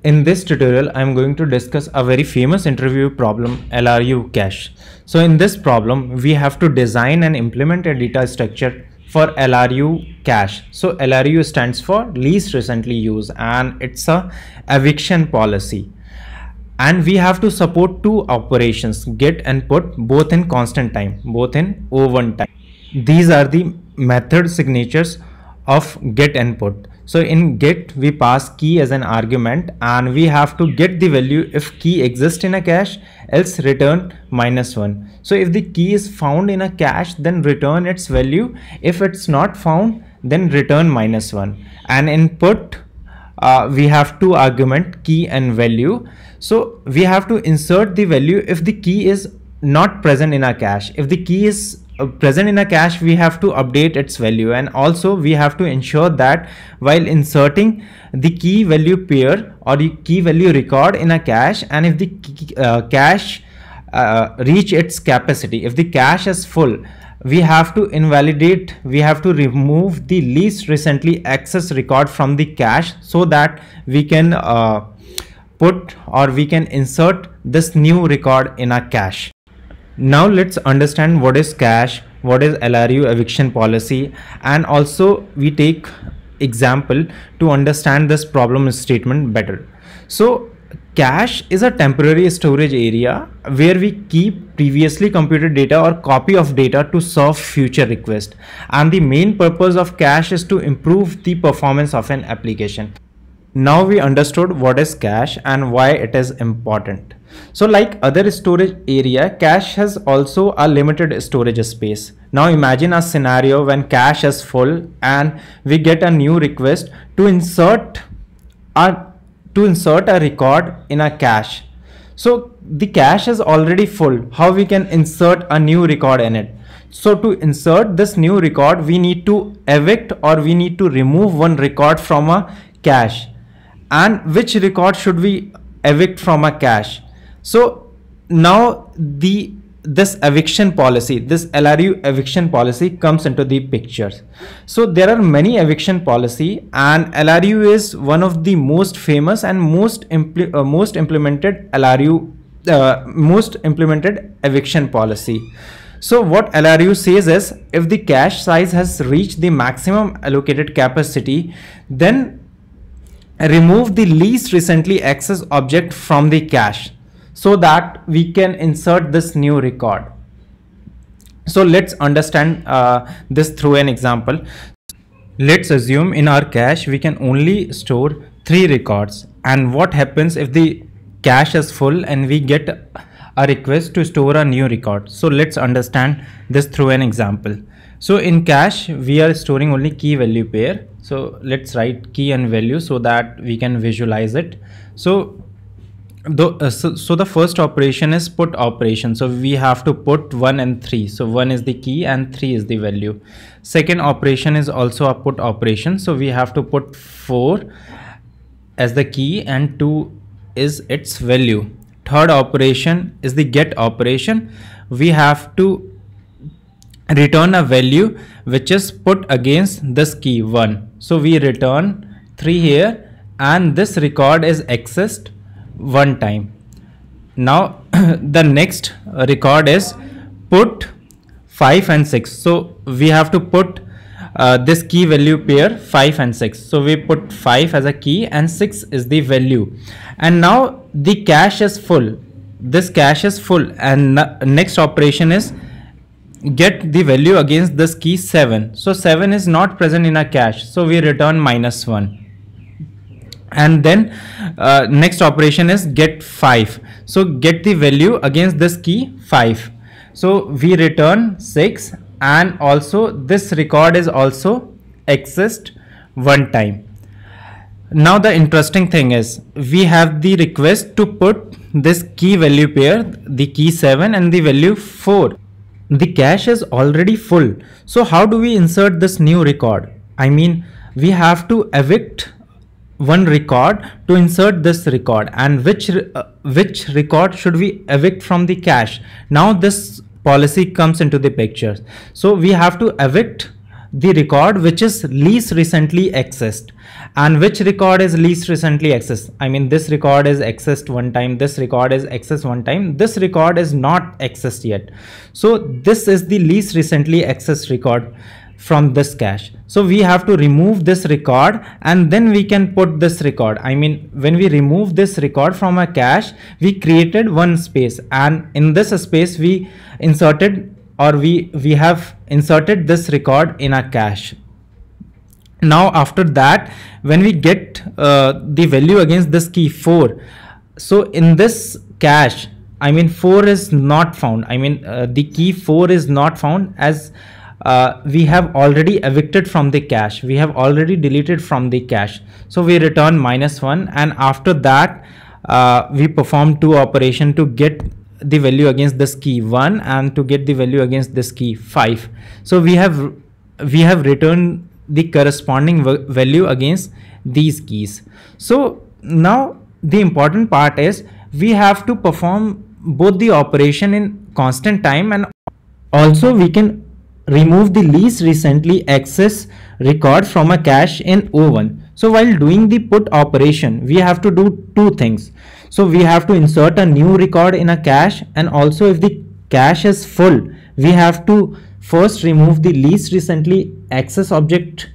In this tutorial, I am going to discuss a very famous interview problem, LRU cache. So in this problem, we have to design and implement a data structure for LRU cache. So LRU stands for least recently used, and it's a eviction policy. And we have to support two operations, get and put, both in constant time, both in O1 time. These are the method signatures of get and put. So in get, we pass key as an argument, and we have to get the value if key exists in a cache, else return -1. So if the key is found in a cache, then return its value. If it's not found, then return -1. And in put, we have two argument, key and value. So we have to insert the value if the key is not present in a cache. If the key is present in a cache, we have to update its value, and also we have to ensure that while inserting the key value pair or the key value record in a cache, and if the cache reach its capacity, if the cache is full, we have to invalidate, we have to remove the least recently accessed record from the cache, so that we can put or we can insert this new record in a cache. Now let's understand what is cache, what is LRU eviction policy, and also we take example to understand this problem statement better. So cache is a temporary storage area where we keep previously computed data or copy of data to serve future requests, and the main purpose of cache is to improve the performance of an application. Now we understood what is cache and why it is important. So like other storage area, cache has also a limited storage space. Now imagine a scenario when cache is full and we get a new request to insert a record in a cache. So the cache is already full. How we can insert a new record in it? So to insert this new record, we need to evict or we need to remove one record from a cache. And which record should we evict from a cache? So now this eviction policy, this LRU eviction policy comes into the picture. So there are many eviction policy, and LRU is one of the most famous and most implemented eviction policy. So what LRU says is, if the cache size has reached the maximum allocated capacity, then remove the least recently accessed object from the cache, so that we can insert this new record. So let's understand this through an example. Let's assume in our cache we can only store 3 records, and what happens if the cache is full and we get a request to store a new record. So let's understand this through an example. So in cache we are storing only key value pair. So let's write key and value so that we can visualize it. So the first operation is put operation. So we have to put 1 and 3. So 1 is the key and 3 is the value. Second operation is also a put operation. So we have to put 4 as the key and 2 is its value. Third operation is the get operation. We have to return a value which is put against this key 1. So we return 3 here, and this record is accessed 1 time. Now the next record is put 5 and 6. So we have to put this key value pair 5 and 6. So we put 5 as a key and 6 is the value. And now the cache is full. This cache is full, and next operation is get the value against this key 7. So 7 is not present in a cache, so we return -1. And then next operation is get 5. So get the value against this key 5. So we return 6, and also this record is also accessed 1 time. Now the interesting thing is, we have the request to put this key value pair, the key 7 and the value 4. The cache is already full. So how do we insert this new record? I mean, we have to evict one record to insert this record, and which record should we evict from the cache? Now this policy comes into the picture. So we have to evict the record which is least recently accessed. And which record is least recently accessed? I mean, this record is accessed one time, this record is accessed one time, this record is not accessed yet. So this is the least recently accessed record from this cache. So we have to remove this record and then we can put this record. I mean, when we remove this record from a cache, we created one space, and in this space we inserted, or we have inserted this record in a cache. Now after that, when we get the value against this key 4, so in this cache, I mean 4 is not found. I mean the key 4 is not found, as we have already evicted from the cache, we have already deleted from the cache. So we return -1, and after that we perform two operations to get the value against this key 1 and to get the value against this key 5. So we have returned the corresponding value against these keys. So now the important part is we have to perform both the operation in constant time, and also we can remove the least recently accessed record from a cache in O1. So while doing the put operation, we have to do two things. So we have to insert a new record in a cache, and also if the cache is full, we have to first remove the least recently accessed object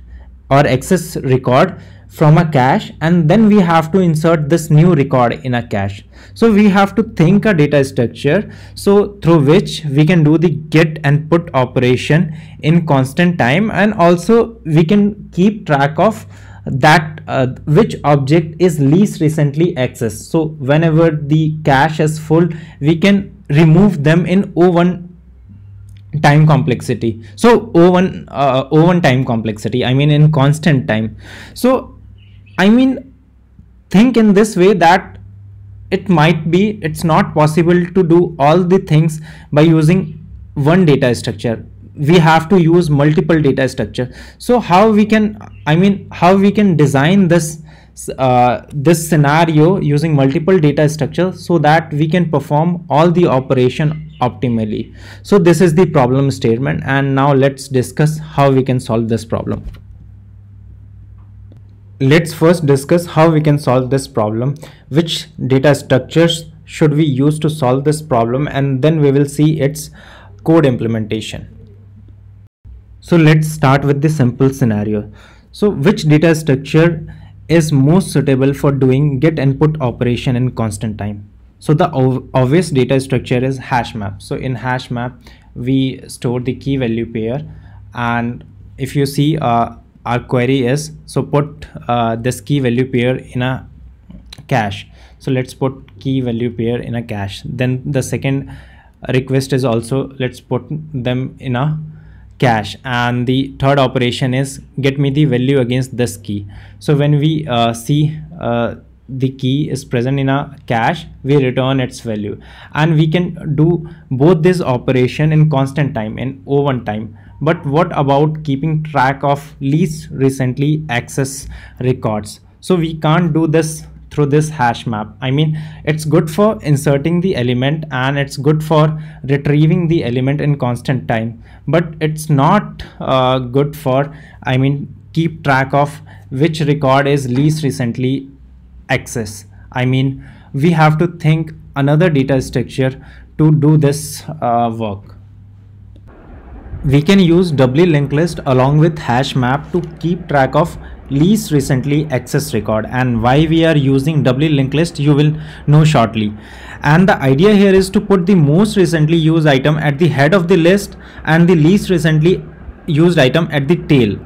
or access record from a cache, and then we have to insert this new record in a cache. So we have to think a data structure so through which we can do the get and put operation in constant time, and also we can keep track of that which object is least recently accessed. So whenever the cache is full, we can remove them in O1 time complexity. So O1 time complexity, I mean in constant time. So I mean, think in this way that it's not possible to do all the things by using one data structure. We have to use multiple data structure. So how we can design this this scenario using multiple data structure so that we can perform all the operation optimally. So this is the problem statement, and now let's discuss how we can solve this problem. Let's first discuss how we can solve this problem, which data structures should we use to solve this problem, and then we will see its code implementation. So let's start with the simple scenario. So which data structure is most suitable for doing get and put operation in constant time? So the obvious data structure is hash map. So in hash map, we store the key value pair, and if you see our query is, so put this key value pair in a cache. So let's put key value pair in a cache. Then the second request is also let's put them in a cache, and the third operation is get me the value against this key. So when we see the key is present in a cache, we return its value, and we can do both this operation in constant time, in O1 time. But what about keeping track of least recently accessed records? So we can't do this through this hash map. I mean, it's good for inserting the element and it's good for retrieving the element in constant time, but it's not good for, I mean, keep track of which record is least recently accessed. I mean, we have to think another data structure to do this work. We can use doubly linked list along with hash map to keep track of least recently accessed record, and why we are using doubly linked list you will know shortly. And the idea here is to put the most recently used item at the head of the list and the least recently used item at the tail.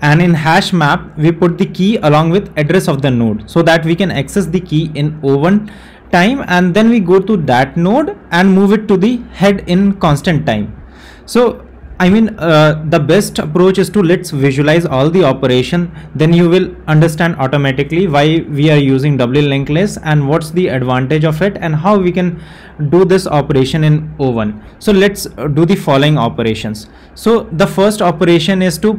And in hash map we put the key along with address of the node so that we can access the key in O1 time, and then we go to that node and move it to the head in constant time. So I mean, the best approach is to let's visualize all the operation, then you will understand automatically why we are using doubly linked list and what's the advantage of it and how we can do this operation in O1. So let's do the following operations. So the first operation is to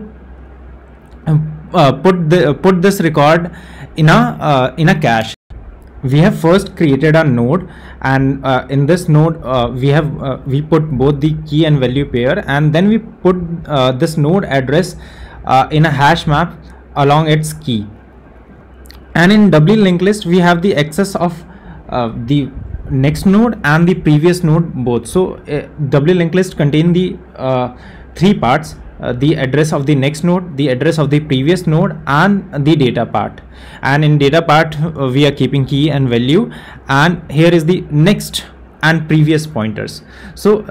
put this record in a cache. we have first created a node, and in this node we put both the key and value pair, and then we put this node address in a hash map along its key. And in doubly linked list we have the access of the next node and the previous node both. So doubly linked list contain the three parts: the address of the next node, the address of the previous node, and the data part. And in data part we are keeping key and value, and here is the next and previous pointers. So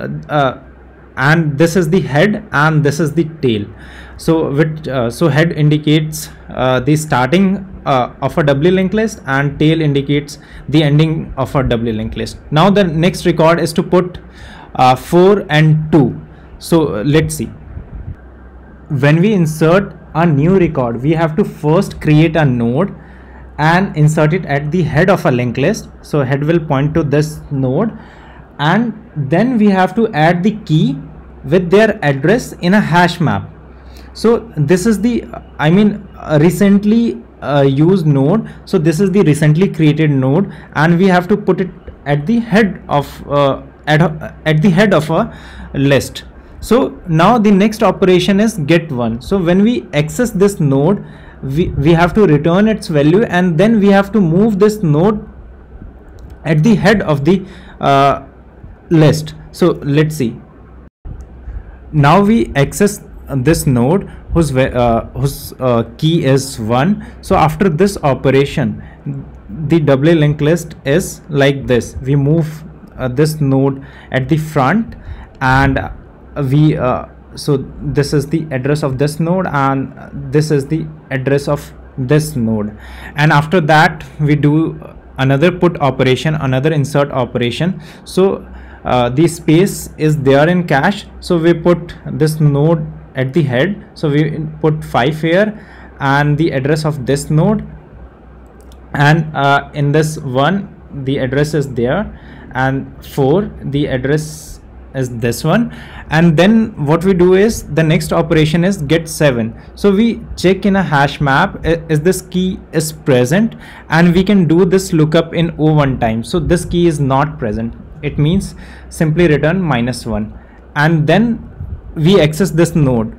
and this is the head and this is the tail. So head indicates the starting of a doubly linked list, and tail indicates the ending of a doubly linked list. Now the next record is to put 4 and 2. So let's see. When we insert a new record, we have to first create a node and insert it at the head of a linked list. So head will point to this node, and then we have to add the key with their address in a hash map. So this is the recently used node. So this is the recently created node, and we have to put it at the head of at the head of a list. So now the next operation is get one. So when we access this node, we have to return its value, and then we have to move this node at the head of the list. So let's see. Now we access this node whose key is 1. So after this operation, the doubly linked list is like this. We move this node at the front, and so this is the address of this node, and this is the address of this node. And after that we do another put operation, another insert operation. So the space is there in cache, so we put this node at the head. So we put 5 here and the address of this node, and in this 1 the address is there, and 4 the address is this one. And then what we do is the next operation is get 7. So we check in a hash map is this key is present, and we can do this lookup in O1 time. So this key is not present, it means simply return -1. And then we access this node,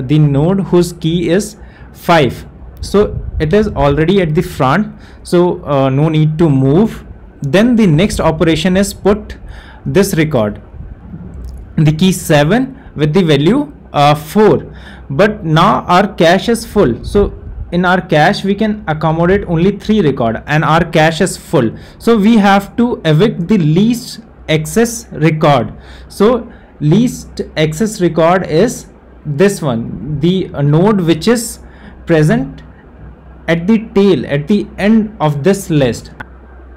the node whose key is 5. So it is already at the front, so no need to move. Then the next operation is put this record, the key 7 with the value 4. But now our cache is full. So in our cache we can accommodate only 3 record, and our cache is full. So we have to evict the least access record. So least access record is this one, the node which is present at the tail, at the end of this list.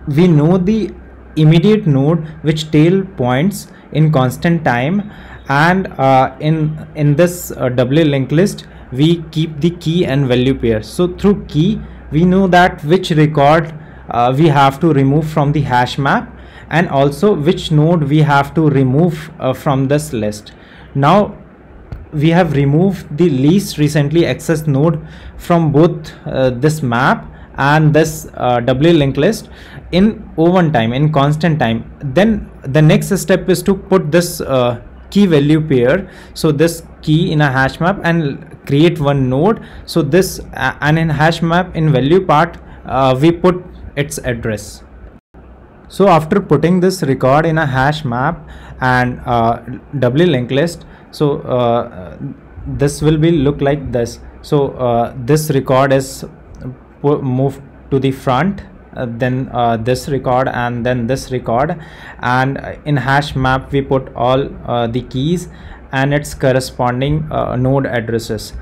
We know the immediate node which tail points in constant time, and in this doubly linked list we keep the key and value pair. So through key we know that which record we have to remove from the hash map, and also which node we have to remove from this list. Now we have removed the least recently accessed node from both this map and this doubly linked list in O1 time, in constant time. Then the next step is to put this key value pair, so this key in a hash map, and create one node. So this and in hash map in value part we put its address. So after putting this record in a hash map and doubly linked list, so this will be look like this. So this record is moved to the front, then this record, and then this record, and in hash map we put all the keys and its corresponding node addresses.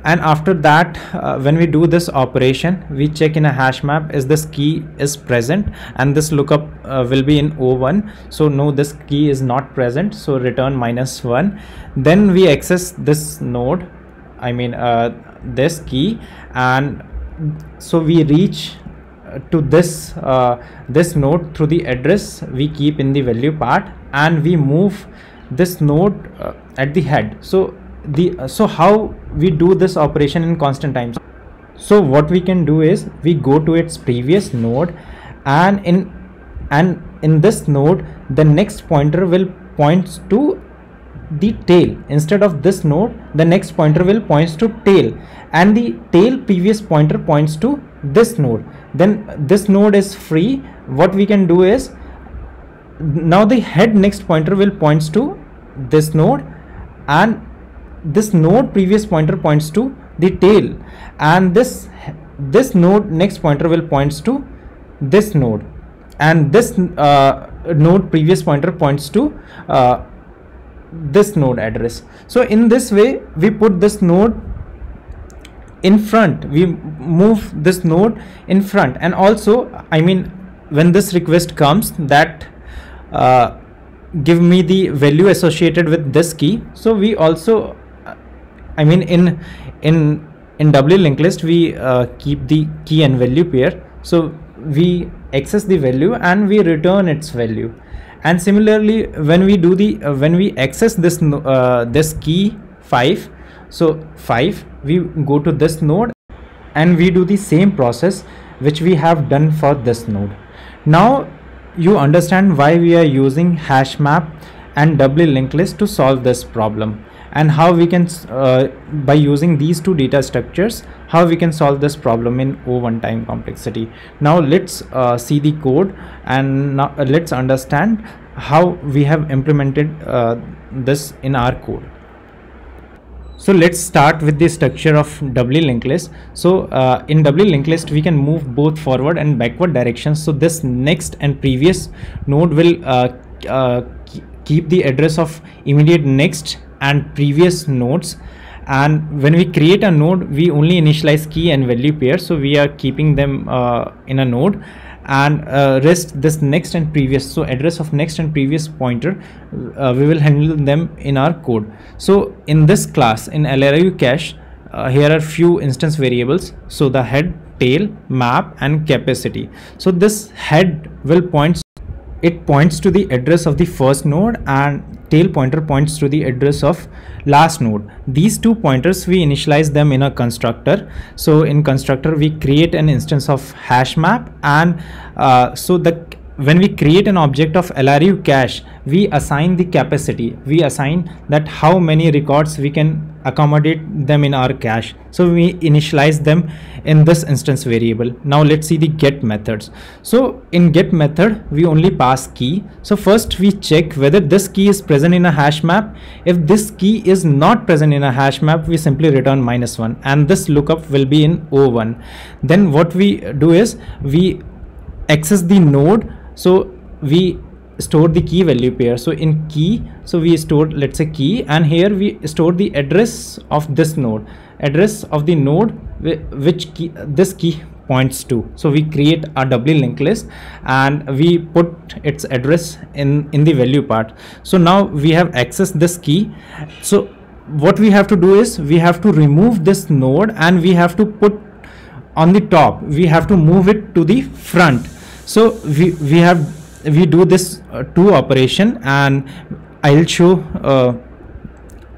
And after that when we do this operation, we check in a hash map is this key is present, and this lookup will be in O1. So no, this key is not present, so return -1. Then we access this node, this key, and so we reach to this this node through the address we keep in the value part, and we move this node at the head. So how we do this operation in constant time? So what we can do is we go to its previous node, and in this node the next pointer will points to the tail. Instead of this node, the next pointer will points to tail, and the tail previous pointer points to this node. Then this node is free. What we can do is, now the head next pointer will points to this node, and this node previous pointer points to the tail, and this node next pointer will points to this node, and this node previous pointer points to this node address. So in this way we put this node in front, we move this node in front. And also, I mean, when this request comes that give me the value associated with this key, so we also I mean in doubly linked list we keep the key and value pair, so we access the value and we return its value. And similarly, when we do the when we access this this key 5, so 5, we go to this node and we do the same process which we have done for this node. Now you understand why we are using hash map and doubly linked list to solve this problem, and how we can by using these two data structures, how we can solve this problem in O1 time complexity. Now let's see the code, and now let's understand how we have implemented this in our code. So let's start with the structure of doubly linked list. So in doubly linked list we can move both forward and backward directions. So this next and previous node will keep the address of immediate next and previous nodes, and when we create a node we only initialize key and value pair, so we are keeping them in a node, and rest this next and previous, so address of next and previous pointer we will handle them in our code. So in this class in LRU cache here are few instance variables, so the head, tail, map and capacity. So this head will points to the address of the first node, and tail pointer points to the address of last node. These two pointers we initialize them in a constructor. So in constructor we create an instance of hash map, and when we create an object of LRU cache, we assign the capacity, we assign that how many records we can accommodate them in our cache. So we initialize them in this instance variable. Now let's see the get methods. So in get method we only pass key. So first we check whether this key is present in a hash map. If this key is not present in a hash map, we simply return -1, and this lookup will be in O1. Then what we do is we access the node, so we store the key value pair. So in key, so we stored, let's say, key, and here we store the address of this node, address of the node which key this key points to. So we create a doubly linked list and we put its address in the value part. So now we have accessed this key. So what we have to do is we have to remove this node and we have to put on the top, we have to move it to the front. So we do this two operation, and I'll show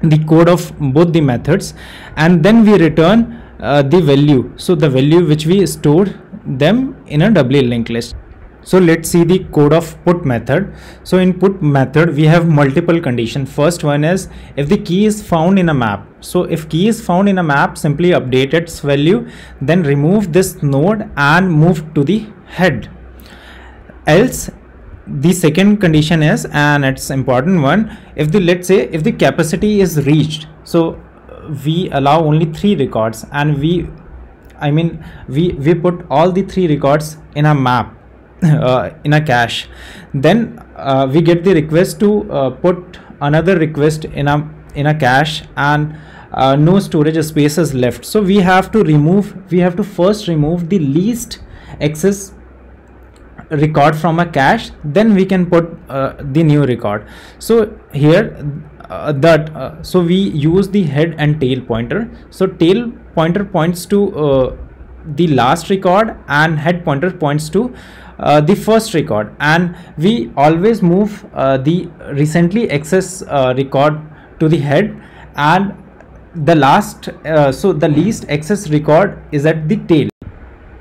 the code of both the methods, and then we return the value, so the value which we stored them in a doubly linked list. So let's see the code of put method. So in put method we have multiple conditions. First one is if the key is found in a map. So if key is found in a map, simply update its value, then remove this node and move to the head. Else the second condition is, and it's important one, if the, let's say, if the capacity is reached, so we allow only 3 records, and we put all the 3 records in a map in a cache. Then we get the request to put another request in a cache, and no storage space is left. So we have to first remove the least access record from a cache, then we can put the new record. So here so we use the head and tail pointer. So tail pointer points to the last record and head pointer points to the first record, and we always move the recently accessed record to the head, and the last so the least access record is at the tail.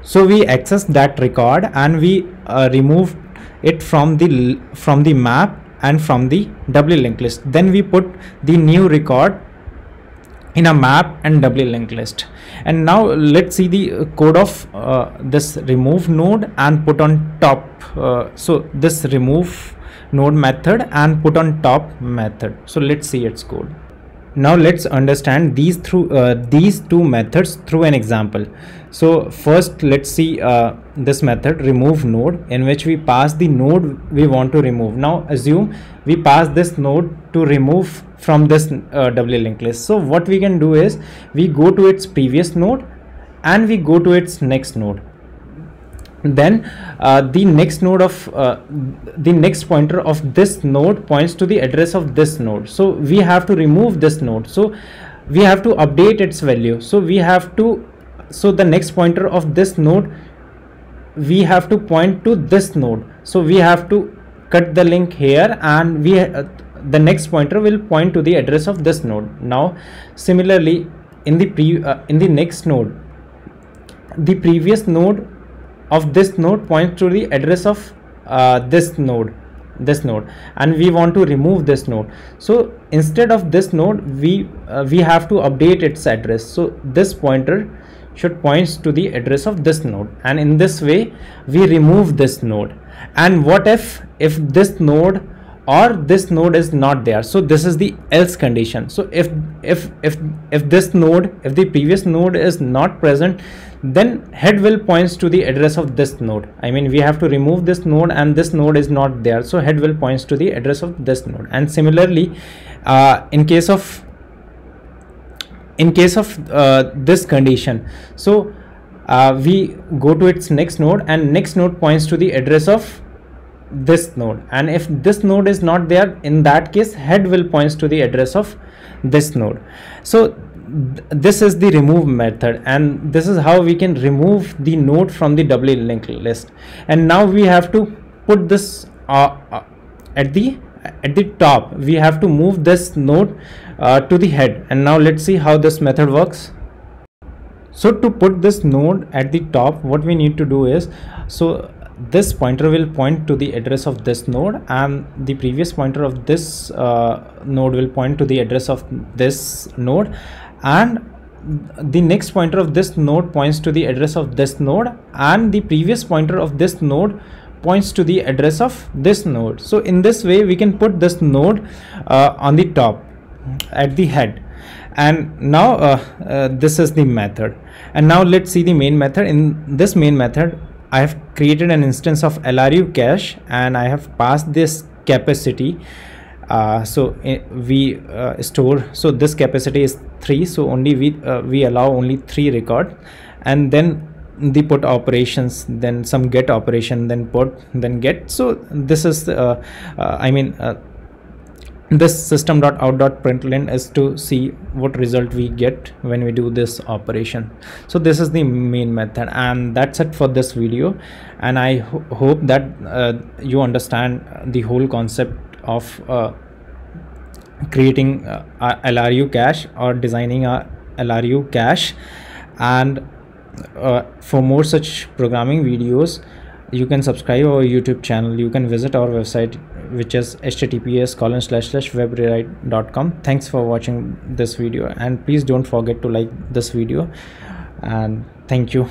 So we access that record and we remove it from the map and from the doubly linked list. Then we put the new record in a map and doubly linked list. And now let's see the code of this remove node and put on top. So this remove node method and put on top method. So let's see its code. Now let's understand these two methods through an example. So first let's see this method remove node, in which we pass the node we want to remove. Now assume we pass this node to remove from this doubly linked list. So what we can do is we go to its previous node and we go to its next node. Then the next node of the next pointer of this node points to the address of this node. So we have to remove this node, so we have to update its value. So the next pointer of this node, we have to point to this node. So we have to cut the link here, and the next pointer will point to the address of this node. Now similarly in the next node, the previous node of this node points to the address of this node, and we want to remove this node. So instead of this node, we have to update its address. So this pointer should points to the address of this node, and in this way we remove this node. And what if this node or this node is not there? So this is the else condition. So if the previous node is not present, then head will points to the address of this node. I mean, we have to remove this node and this node is not there, so head will points to the address of this node. And similarly in case of this condition, so we go to its next node, and next node points to the address of this node, and if this node is not there, in that case head will points to the address of this node. So this is the remove method, and this is how we can remove the node from the doubly linked list. And now we have to put this at the top. We have to move this node to the head. And now let's see how this method works. So to put this node at the top, what we need to do is, so this pointer will point to the address of this node, and the previous pointer of this node will point to the address of this node, and the next pointer of this node points to the address of this node, and the previous pointer of this node points to the address of this node. So in this way we can put this node on the top at the head. And now this is the method. And now let's see the main method. In this main method, I have created an instance of LRU cache, and I have passed this capacity. So we store, so this capacity is 3, so only we allow only 3 record, and then the put operations, then some get operation, then put, then get. So this is this system.out.println is to see what result we get when we do this operation. So this is the main method, and that's it for this video. And I hope that you understand the whole concept of creating a LRU cache or designing a LRU cache. And for more such programming videos, you can subscribe our YouTube channel. You can visit our website, which is https://webrewrite.com. Thanks for watching this video, and please don't forget to like this video, and thank you.